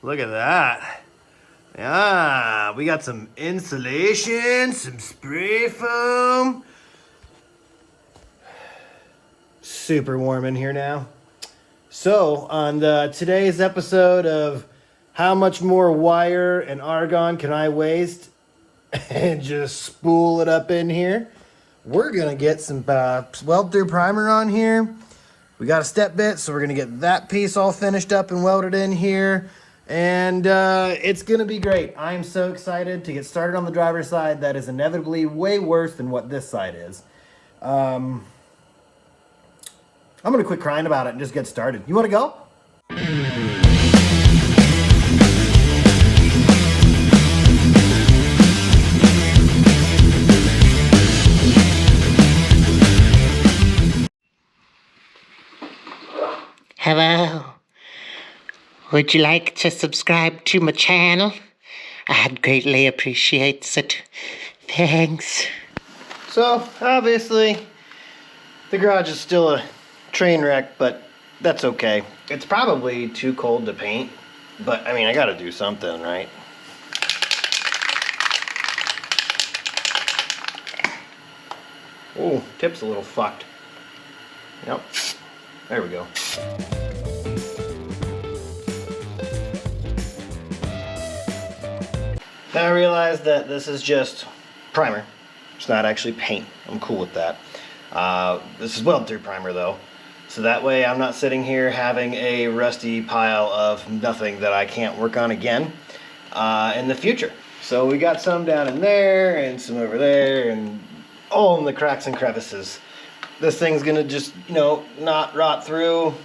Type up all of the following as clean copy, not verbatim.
Look at that. Yeah, we got some insulation, some spray foam. Super warm in here now. So, on today's episode of How Much More Wire and Argon Can I Waste and Just Spool It Up in Here, we're going to get some weld-through primer on here. We got a step bit, so we're going to get that piece all finished up and welded in here. And it's going to be great. I'm so excited to get started on the driver's side. That is inevitably way worse than what this side is. I'm going to quit crying about it and just get started. You want to go? Hello. Would you like to subscribe to my channel? I'd greatly appreciate it. Thanks. So, obviously, the garage is still a train wreck, but that's okay. It's probably too cold to paint, but I mean, I gotta do something, right? Oh, tip's a little fucked. Yep, there we go. Now I realize that this is just primer. It's not actually paint. I'm cool with that. This is weld-through primer though. So that way I'm not sitting here having a rusty pile of nothing that I can't work on again in the future. So we got some down in there and some over there and all in the cracks and crevices. This thing's gonna just, you know, not rot through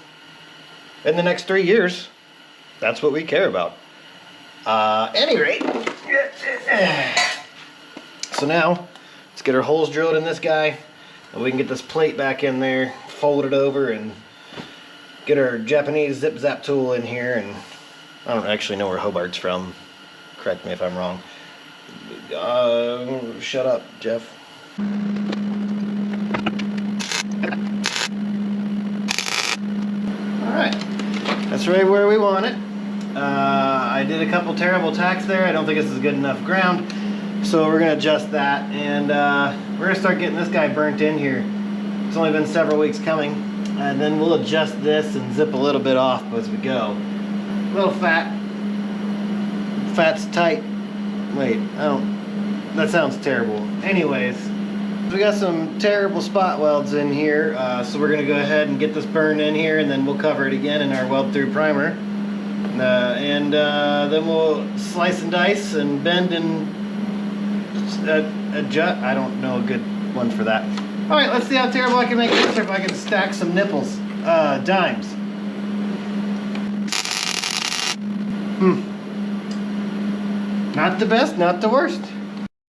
in the next 3 years. That's what we care about. Any rate, so now let's get our holes drilled in this guy and we can get this plate back in there, fold it over, and get our Japanese zip zap tool in here. And I don't actually know where Hobart's from, correct me if I'm wrong. Shut up, Jeff. Alright, that's right where we want it. I did a couple terrible tacks there. I don't think this is good enough ground, so we're gonna adjust that, and we're gonna start getting this guy burnt in here. It's only been several weeks coming, and then we'll adjust this and zip a little bit off as we go. A little fat's tight. Wait, that sounds terrible. Anyways, we got some terrible spot welds in here, so we're gonna go ahead and get this burned in here, and then we'll cover it again in our weld-through primer. And then we'll slice and dice and bend and adjust. I don't know a good one for that. Alright, let's see how terrible I can make this, or if I can stack some nipples. Dimes. Not the best, not the worst.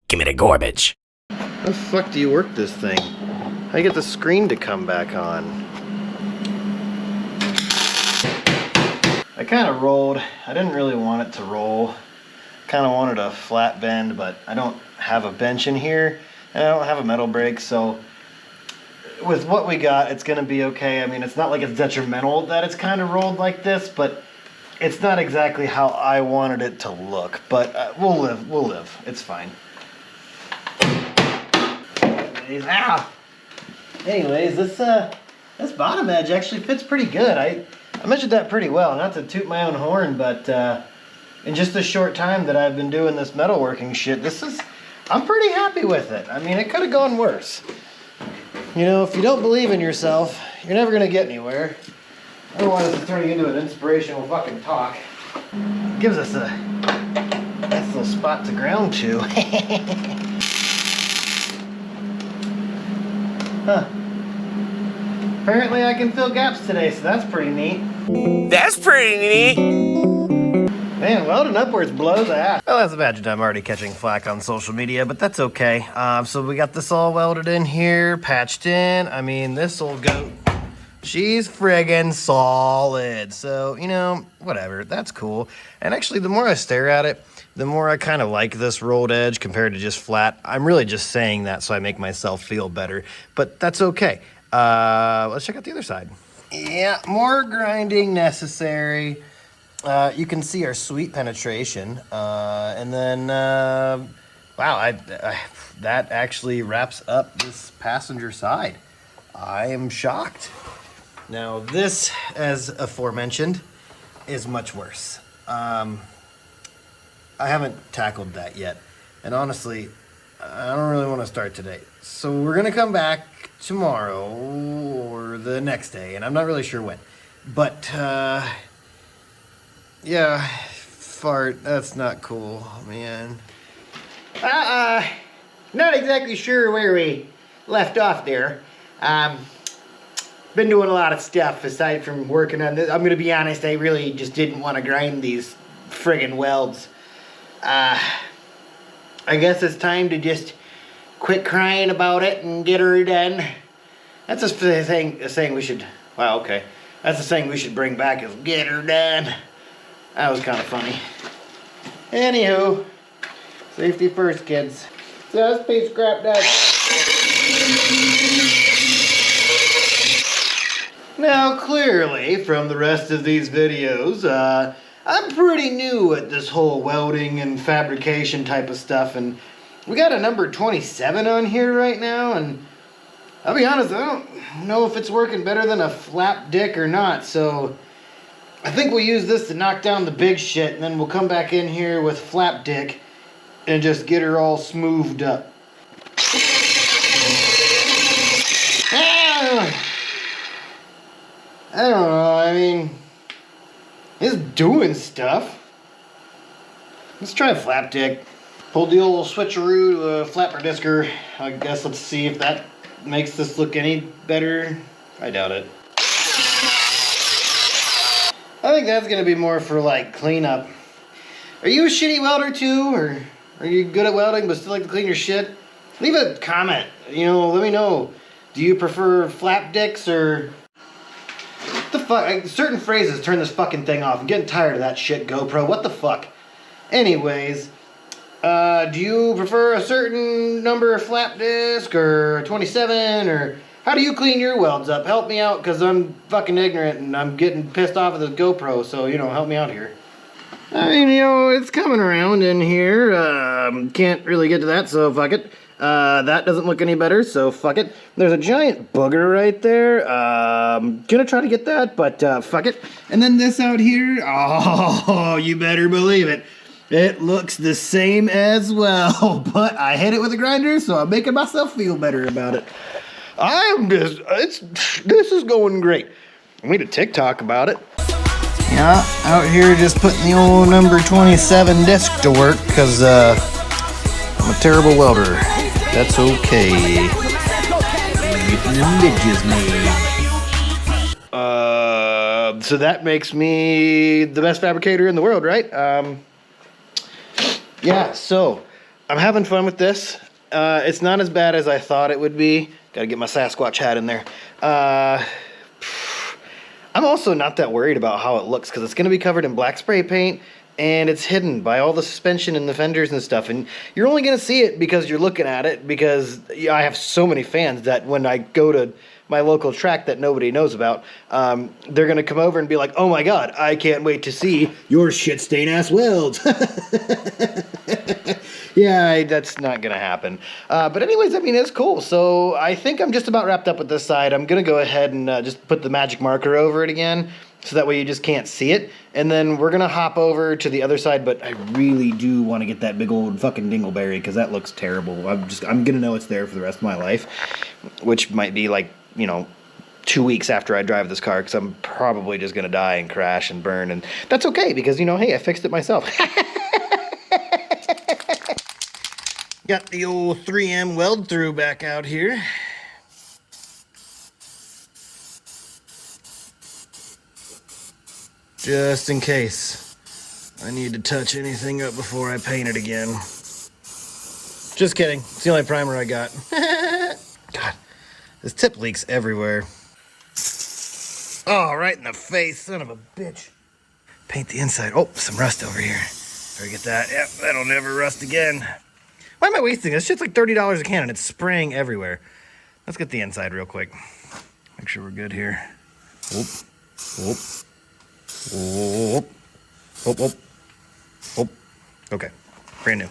Give me the garbage. How the fuck do you work this thing? How do you get the screen to come back on? I kind of rolled. I didn't really want it to roll. Kind of wanted a flat bend, but I don't have a bench in here, and I don't have a metal brake, so with what we got, it's going to be okay. I mean, it's not like it's detrimental that it's kind of rolled like this, but it's not exactly how I wanted it to look. But we'll live. It's fine. Anyways, this bottom edge actually fits pretty good. I measured that pretty well. Not to toot my own horn, but in just the short time that I've been doing this metalworking shit, I'm pretty happy with it. I mean, it could have gone worse. You know, if you don't believe in yourself, you're never gonna get anywhere. Otherwise, it's turning into an inspirational fucking talk. It gives us a nice little spot to ground to. Huh. Apparently I can fill gaps today, so that's pretty neat. That's pretty neat. Man, welding upwards blows ass. Well, as imagined, I'm already catching flack on social media, but that's okay. So we got this all welded in here, patched in. I mean, this old goat, she's friggin' solid. So, you know, whatever, that's cool. And actually, the more I stare at it, the more I kind of like this rolled edge compared to just flat. I'm really just saying that so I make myself feel better, but that's okay. Let's check out the other side. Yeah, more grinding necessary. you can see our sweet penetration. And then, wow, that actually wraps up this passenger side. I am shocked. Now this, as aforementioned, is much worse. I haven't tackled that yet. And honestly, I don't really want to start today. So we're going to come back tomorrow or the next day, and I'm not really sure when. But, yeah, fart, that's not cool, man. Not exactly sure where we left off there. Been doing a lot of stuff aside from working on this. I'm gonna be honest, I really just didn't want to grind these friggin' welds. I guess it's time to just quit crying about it and get her done. That's a saying we should, wow, okay. That's the saying we should bring back is get her done. That was kind of funny. Anywho, safety first, kids. Just be scrapped up. Now, clearly, from the rest of these videos, I'm pretty new at this whole welding and fabrication type of stuff, and we got a number 27 on here right now, and I'll be honest, I don't know if it's working better than a flap dick or not, so I think we'll use this to knock down the big shit, and then we'll come back in here with flap dick and just get her all smoothed up. I don't know, I mean, it's doing stuff. Let's try a flap dick. Pulled the old switcheroo to a flapper disker. I guess let's see if that makes this look any better. I doubt it. I think that's gonna be more for like cleanup. Are you a shitty welder too, or are you good at welding but still like to clean your shit? Leave a comment, you know, let me know. Do you prefer flap dicks or... What the fuck? Certain phrases turn this fucking thing off. I'm getting tired of that shit, GoPro. What the fuck? Anyways, do you prefer a certain number of flap disc or 27 or how do you clean your welds up? Help me out because I'm fucking ignorant and I'm getting pissed off at this GoPro, so, you know, help me out here. I mean, you know, it's coming around in here. Can't really get to that, so fuck it. That doesn't look any better, so fuck it. There's a giant booger right there. Gonna try to get that, but fuck it. And then this out here, oh, you better believe it. It looks the same as well, but I hit it with a grinder, so I'm making myself feel better about it. This is going great. I made a TikTok about it. Yeah, out here just putting the old number 27 disc to work, because, I'm a terrible welder. That's okay. Getting them bitches made. So that makes me the best fabricator in the world, right? Yeah, so I'm having fun with this. It's not as bad as I thought it would be. Gotta get my Sasquatch hat in there. I'm also not that worried about how it looks because it's gonna be covered in black spray paint. And it's hidden by all the suspension and the fenders and stuff. And you're only going to see it because you're looking at it, because I have so many fans that when I go to my local track that nobody knows about, they're going to come over and be like, oh my God, I can't wait to see your shit stain ass welds. Yeah, that's not going to happen. But anyways, I mean, it's cool. So I think I'm just about wrapped up with this side. I'm going to go ahead and just put the magic marker over it again. So that way you just can't see it. And then we're gonna hop over to the other side, but I really do want to get that big old fucking dingleberry because that looks terrible. I'm gonna know it's there for the rest of my life, which might be like, you know, 2 weeks after I drive this car, because I'm probably just gonna die and crash and burn, and that's okay because, you know, hey, I fixed it myself. Got the old 3M weld through back out here. Just in case I need to touch anything up before I paint it again. Just kidding. It's the only primer I got. God, this tip leaks everywhere. Oh, right in the face, son of a bitch. Paint the inside. Oh, some rust over here. Better get that. Yep, that'll never rust again. Why am I wasting this? Shit's like $30 a can and it's spraying everywhere. Let's get the inside real quick. Make sure we're good here. Whoop, whoop. Whoop. Oh, oh, oh. Okay, brand new.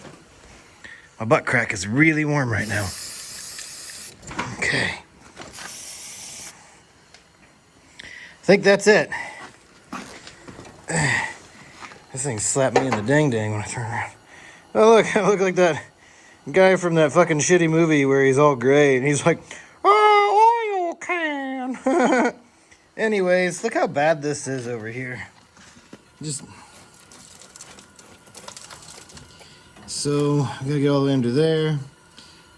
My butt crack is really warm right now. Okay. I think that's it. This thing slapped me in the dang when I turn around. Oh look, I look like that guy from that fucking shitty movie where he's all gray and he's like, oh, oil can. Anyways, look how bad this is over here. So I gotta get all the way into there,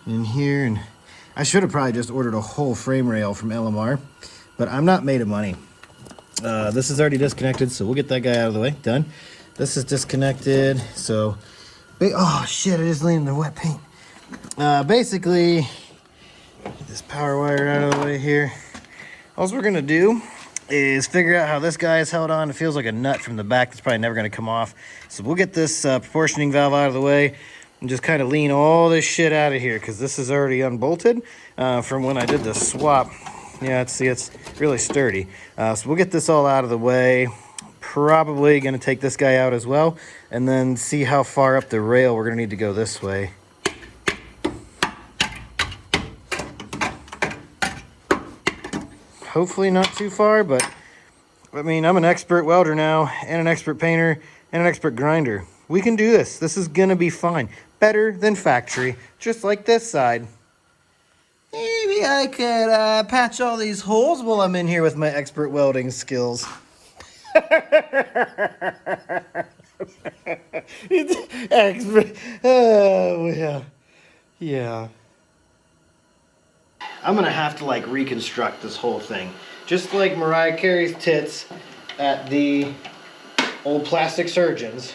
in here, and I should have probably just ordered a whole frame rail from LMR, but I'm not made of money. This is already disconnected, so we'll get that guy out of the way. Done. This is disconnected, so oh shit! I just leaned in the wet paint. Basically, get this power wire out of the way here. All we're gonna do is figure out how this guy is held on. It feels like a nut from the back that's probably never gonna come off. So we'll get this proportioning valve out of the way and just kind of lean all this shit out of here because this is already unbolted from when I did the swap. Yeah, it's really sturdy. So we'll get this all out of the way. Probably gonna take this guy out as well and then see how far up the rail we're gonna need to go this way. Hopefully not too far, but I mean, I'm an expert welder now and an expert painter and an expert grinder. We can do this. This is gonna be fine. Better than factory, just like this side. Maybe I could patch all these holes while I'm in here with my expert welding skills. It's expert. Oh, yeah. Yeah. I'm gonna have to like reconstruct this whole thing. Just like Mariah Carey's tits at the old plastic surgeons.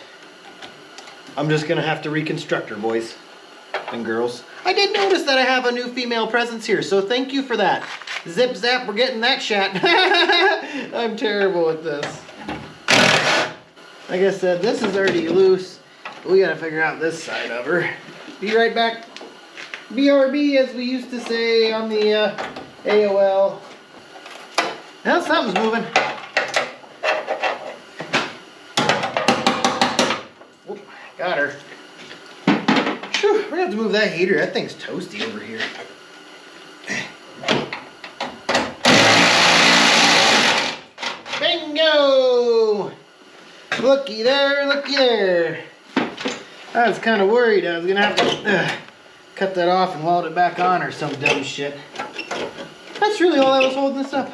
I'm just gonna have to reconstruct her, boys and girls. I did notice that I have a new female presence here, so thank you for that. Zip zap, we're getting that shot. I'm terrible at this. Like I said, this is already loose. We gotta figure out this side of her. Be right back. BRB, as we used to say on the AOL. Now something's moving. Whoop, got her. Whew, we're gonna have to move that heater. That thing's toasty over here. Bingo! Looky there, looky there. I was kind of worried I was gonna have to cut that off and weld it back on or some dumb shit. That's really all that was holding this up.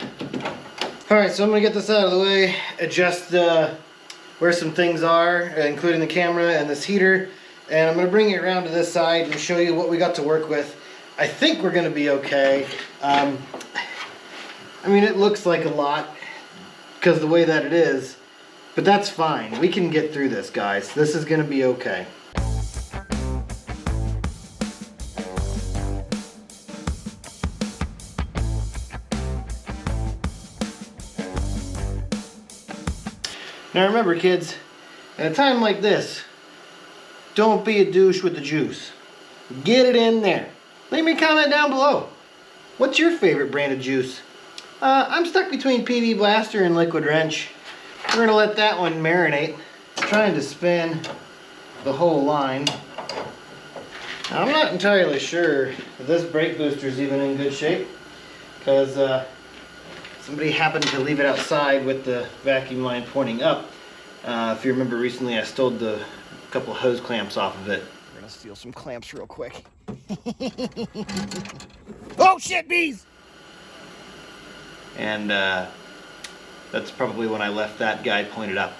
Alright, so I'm gonna get this out of the way, adjust where some things are, including the camera and this heater, and I'm gonna bring it around to this side and show you what we got to work with. I think we're gonna be okay. I mean, it looks like a lot because the way that it is, but that's fine. We can get through this, guys. This is gonna be okay. Now remember, kids, at a time like this, don't be a douche with the juice. Get it in there. Leave me a comment down below. What's your favorite brand of juice? I'm stuck between PB Blaster and Liquid Wrench. We're gonna let that one marinate. Trying to spin the whole line. Now, I'm not entirely sure if this brake booster is even in good shape because somebody happened to leave it outside with the vacuum line pointing up. If you remember recently, I stole a couple hose clamps off of it. We're gonna steal some clamps real quick. Oh shit, bees! And that's probably when I left that guy pointed up.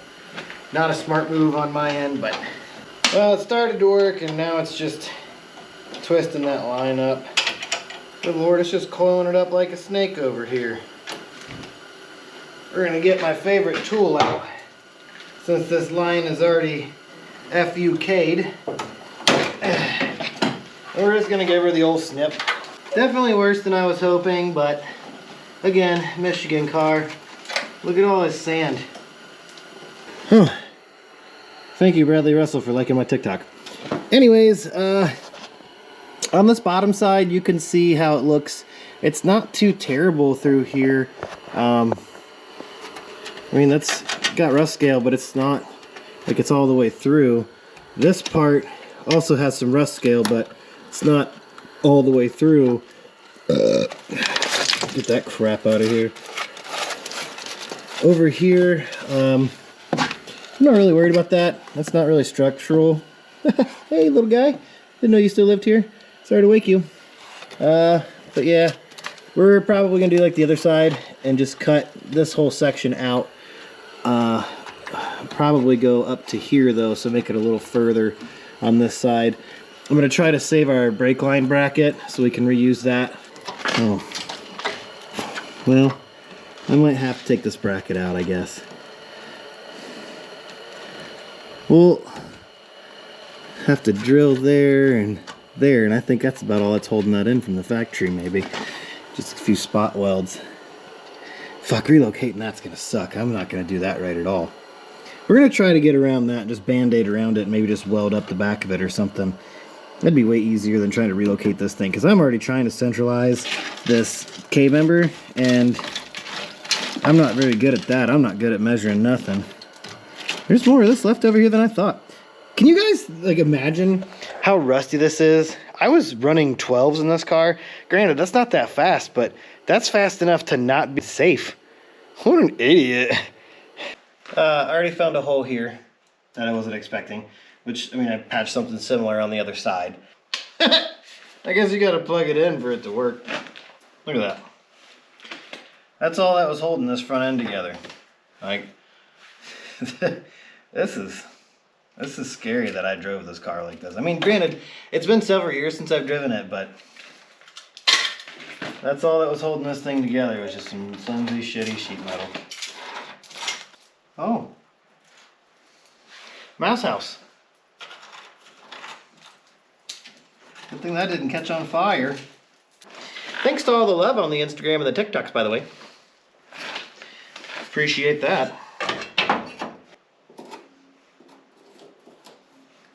Not a smart move on my end, but well, it started to work and now it's just twisting that line up. Good Lord, it's just coiling it up like a snake over here. We're gonna get my favorite tool out since this line is already FUK'd. We're just gonna give her the old snip. Definitely worse than I was hoping, but again, Michigan car. Look at all this sand. Huh. Thank you, Bradley Russell, for liking my TikTok. Anyways, on this bottom side, you can see how it looks. It's not too terrible through here. I mean, that's got rough scale, but it's not like it's all the way through. This part also has some rust scale, but it's not all the way through. Get that crap out of here. Over here, I'm not really worried about that. That's not really structural. Hey, little guy. Didn't know you still lived here. Sorry to wake you. But yeah, we're probably gonna do like the other side and just cut this whole section out. Probably go up to here though, so make it a little further on this side. I'm gonna try to save our brake line bracket so we can reuse that. Oh, well, I might have to take this bracket out, I guess. We'll have to drill there, and I think that's about all that's holding that in from the factory, maybe. Just a few spot welds. Fuck, relocating that's gonna suck. I'm not gonna do that right at all. We're gonna try to get around that, just band-aid around it, and maybe just weld up the back of it or something. That'd be way easier than trying to relocate this thing, because I'm already trying to centralize this K-member, and I'm not very good at that. I'm not good at measuring nothing. There's more of this left over here than I thought. Can you guys like imagine how rusty this is? I was running 12s in this car. Granted, that's not that fast, but that's fast enough to not be safe. What an idiot. I already found a hole here that I wasn't expecting, which, I mean, I patched something similar on the other side. I guess you gotta plug it in for it to work. Look at that. That's all that was holding this front end together. Like, this is scary that I drove this car like this. I mean, granted, it's been several years since I've driven it, but that's all that was holding this thing together, was just some flimsy, shitty sheet metal. Oh. Mouse house. Good thing that didn't catch on fire. Thanks to all the love on the Instagram and the TikToks, by the way. Appreciate that.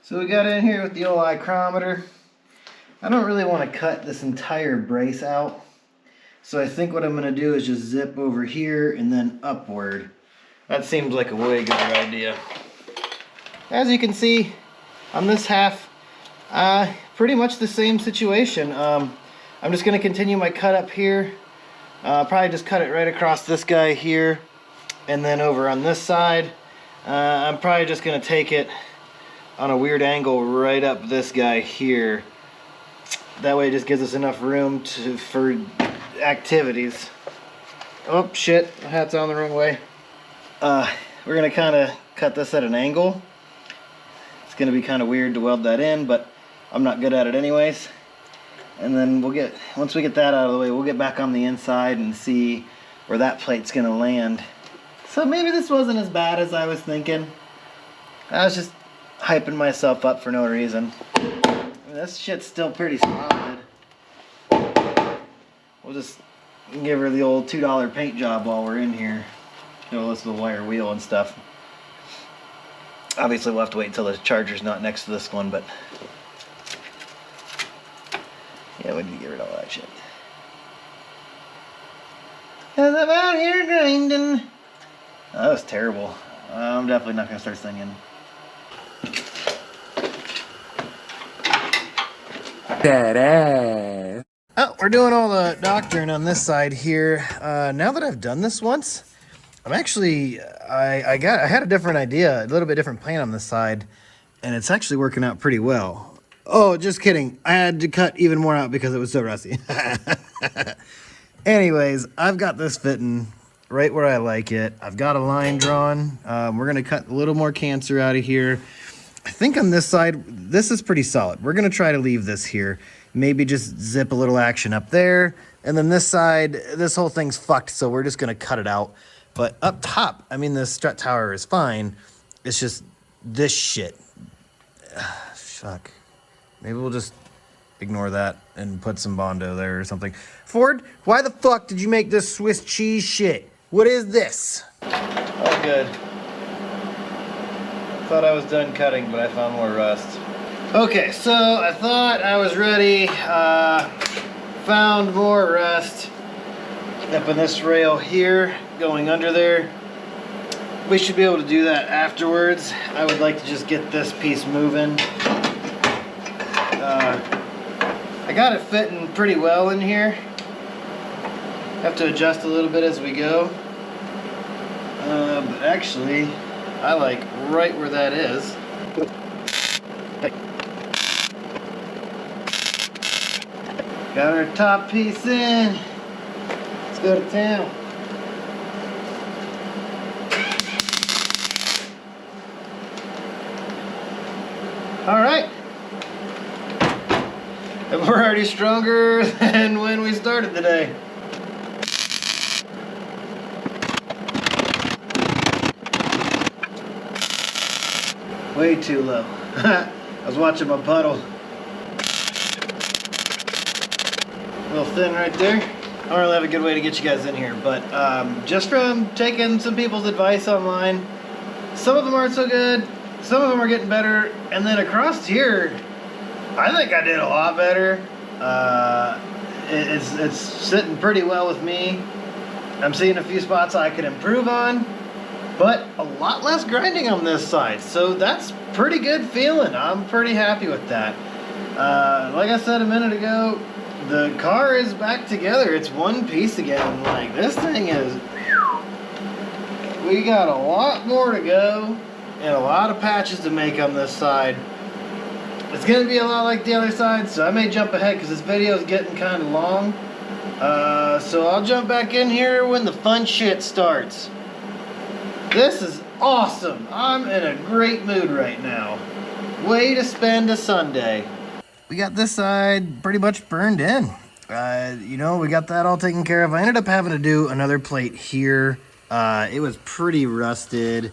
So we got in here with the old micrometer. I don't really want to cut this entire brace out. So I think what I'm going to do is just zip over here and then upward. That seems like a way good idea. As you can see, on this half, pretty much the same situation. I'm just going to continue my cut up here. Probably just cut it right across this guy here. And then over on this side, I'm probably just going to take it on a weird angle right up this guy here. That way it just gives us enough room for activities. Oh shit, the hat's on the wrong way. We're gonna kind of cut this at an angle. It's gonna be kind of weird to weld that in, but I'm not good at it anyways. And then once we get that out of the way, we'll get back on the inside and see where that plate's gonna land. So maybe this wasn't as bad as I was thinking. I was just hyping myself up for no reason. I mean, this shit's still pretty solid. We'll just give her the old $2 paint job while we're in here. You know, listen to the wire wheel and stuff. Obviously, we'll have to wait until the charger's not next to this one, but yeah, we need to get rid of all that shit. 'Cause I'm out here grinding. Oh, that was terrible. I'm definitely not gonna start singing. That ass. Oh, we're doing all the doctoring on this side here. Now that I've done this once, I'm actually, I had a different idea, a little bit different plan on this side, and it's actually working out pretty well. Oh, just kidding. I had to cut even more out because it was so rusty. Anyways, I've got this fitting right where I like it. I've got a line drawn. We're gonna cut a little more cancer out of here. I think on this side, this is pretty solid. We're gonna try to leave this here. Maybe just zip a little action up there. And then this side, this whole thing's fucked, so we're just gonna cut it out. But up top, I mean, the strut tower is fine. It's just this shit. Fuck. Maybe we'll just ignore that and put some Bondo there or something. Ford, why the fuck did you make this Swiss cheese shit? What is this? Oh, good. Thought I was done cutting, but I found more rust. Okay, so I thought I was ready. Found more rust up in this rail here, going under there. we should be able to do that afterwards. I would like to just get this piece moving. I got it fitting pretty well in here. Have to adjust a little bit as we go. But actually, I like right where that is. Got our top piece in. Let's go to town. All right. And we're already stronger than when we started today. Way too low. I was watching my puddle. A little thin right there. I don't really have a good way to get you guys in here, but just from taking some people's advice online, some of them aren't so good, some of them are getting better, and then across here, I think I did a lot better. It's sitting pretty well with me. I'm seeing a few spots I could improve on, but a lot less grinding on this side, so that's pretty good feeling. I'm pretty happy with that. Like I said a minute ago, the car is back together. It's one piece again. Like, this thing is, we got a lot more to go and a lot of patches to make on this side. It's gonna be a lot like the other side, so I may jump ahead because this video is getting kind of long. So I'll jump back in here when the fun shit starts. This is awesome. I'm in a great mood right now. Way to spend a Sunday. We got this side pretty much burned in. You know, we got that all taken care of. I ended up having to do another plate here. It was pretty rusted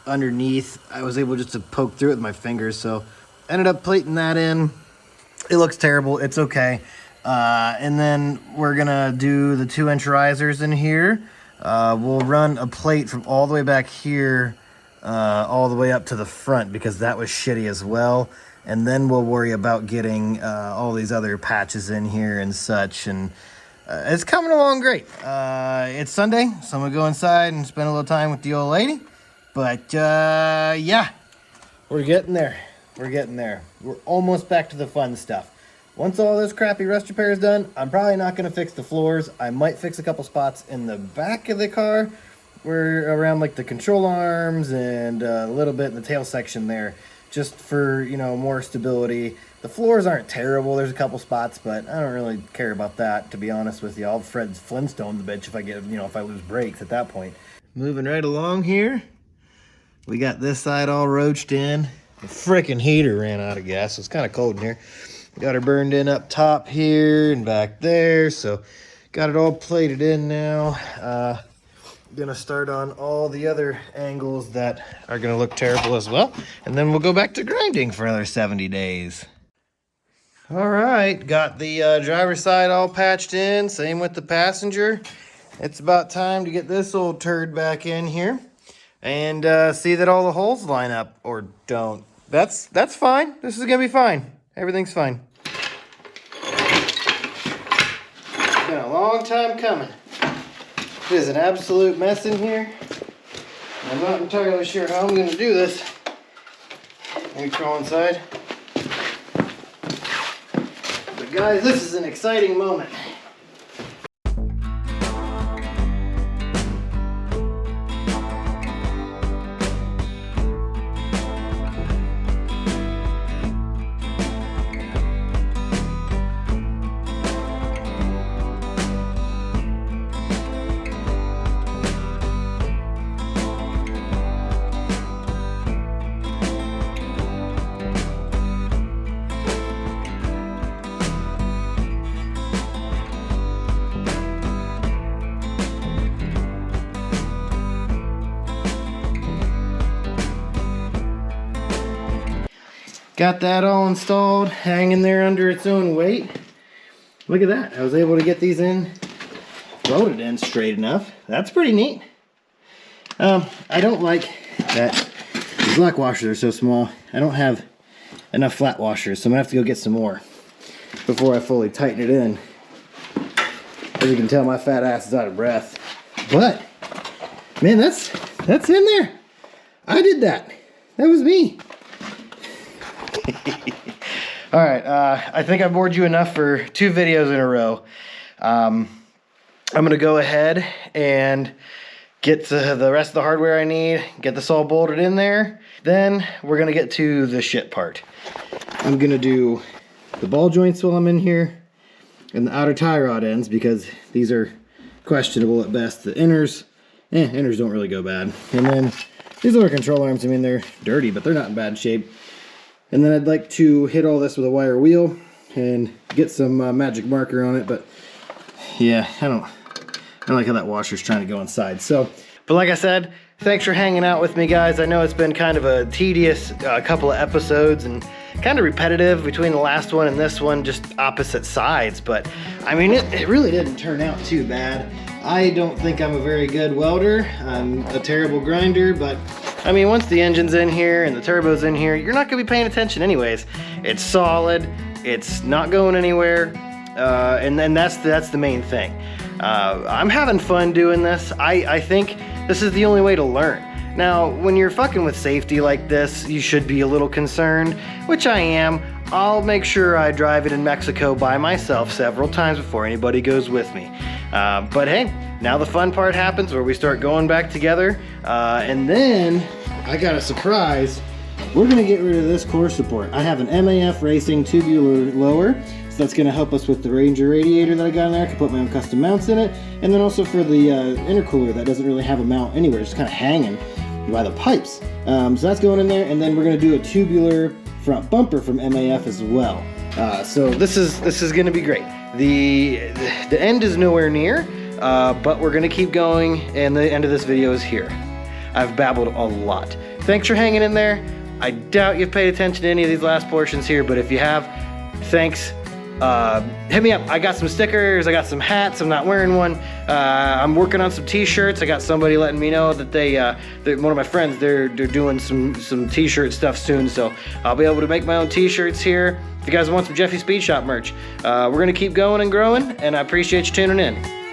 underneath. I was able just to poke through it with my fingers, so ended up plating that in. It looks terrible. It's okay. And then we're gonna do the 2-inch risers in here. We'll run a plate from all the way back here all the way up to the front because that was shitty as well. And then we'll worry about getting all these other patches in here and such. And it's coming along great. It's Sunday, so I'm gonna go inside and spend a little time with the old lady. But yeah, we're getting there. We're getting there. We're almost back to the fun stuff. Once all this crappy rust repair is done, I'm probably not going to fix the floors. I might fix a couple spots in the back of the car, where around like the control arms and a little bit in the tail section there, just for, you know, more stability. The floors aren't terrible. There's a couple spots, but I don't really care about that, to be honest with you. I'll Fred Flintstone the bitch if I get, you know, if I lose brakes at that point. Moving right along here, we got this side all roached in. The freaking heater ran out of gas, so it's kind of cold in here. Got her burned in up top here and back there, so got it all plated in now. Gonna start on all the other angles that are gonna look terrible as well, and then we'll go back to grinding for another 70 days. All right, got the driver's side all patched in, same with the passenger. It's about time to get this old turd back in here and see that all the holes line up, or don't. That's fine. This is gonna be fine. Everything's fine. It's been a long time coming. It is an absolute mess in here. I'm not entirely sure how I'm going to do this. Let me crawl inside. But guys, this is an exciting moment. Got that all installed, hanging there under its own weight. Look at that. I was able to get these in, loaded in straight enough. That's pretty neat. I don't like that these lock washers are so small. I don't have enough flat washers, so I'm gonna have to go get some more before I fully tighten it in. As you can tell, my fat ass is out of breath. But man, that's That's in there. I did that. That was me. All right, I think I bored you enough for 2 videos in a row. I'm gonna go ahead and get the rest of the hardware I need, get this all bolted in there. Then we're gonna get to the shit part. I'm gonna do the ball joints while I'm in here and the outer tie rod ends because these are questionable at best. The inners don't really go bad. And then these little control arms, I mean, they're dirty, but they're not in bad shape. And then I'd like to hit all this with a wire wheel and get some magic marker on it, but yeah, I don't like how that washer's trying to go inside. So, but like I said, thanks for hanging out with me, guys. I know it's been kind of a tedious couple of episodes and kind of repetitive between the last one and this one, just opposite sides, but I mean, it really didn't turn out too bad. I don't think I'm a very good welder. I'm a terrible grinder, but I mean, once the engine's in here and the turbo's in here, you're not gonna be paying attention anyways. It's solid, it's not going anywhere, and then that's the main thing. I'm having fun doing this. I think this is the only way to learn. Now, when you're fucking with safety like this, you should be a little concerned, which I am. I'll make sure I drive it in Mexico by myself several times before anybody goes with me. But hey, now the fun part happens where we start going back together, and then I got a surprise. We're gonna get rid of this core support. I have an MAF Racing tubular lower, so that's gonna help us with the Ranger radiator that I got in there. I can put my own custom mounts in it, and then also for the intercooler that doesn't really have a mount anywhere, it's just kind of hanging by the pipes. So that's going in there, and then we're gonna do a tubular front bumper from MAF as well. So this is gonna be great. The end is nowhere near, but we're gonna keep going, and the end of this video is here. I've babbled a lot. Thanks for hanging in there. I doubt you've paid attention to any of these last portions here, but if you have, thanks. Hit me up. I got some stickers, I got some hats, I'm not wearing one. I'm working on some t-shirts. I got somebody letting me know that one of my friends, they're doing some t-shirt stuff soon, so I'll be able to make my own t-shirts here. If you guys want some Jeffy Speed Shop merch, we're gonna keep going and growing, and I appreciate you tuning in.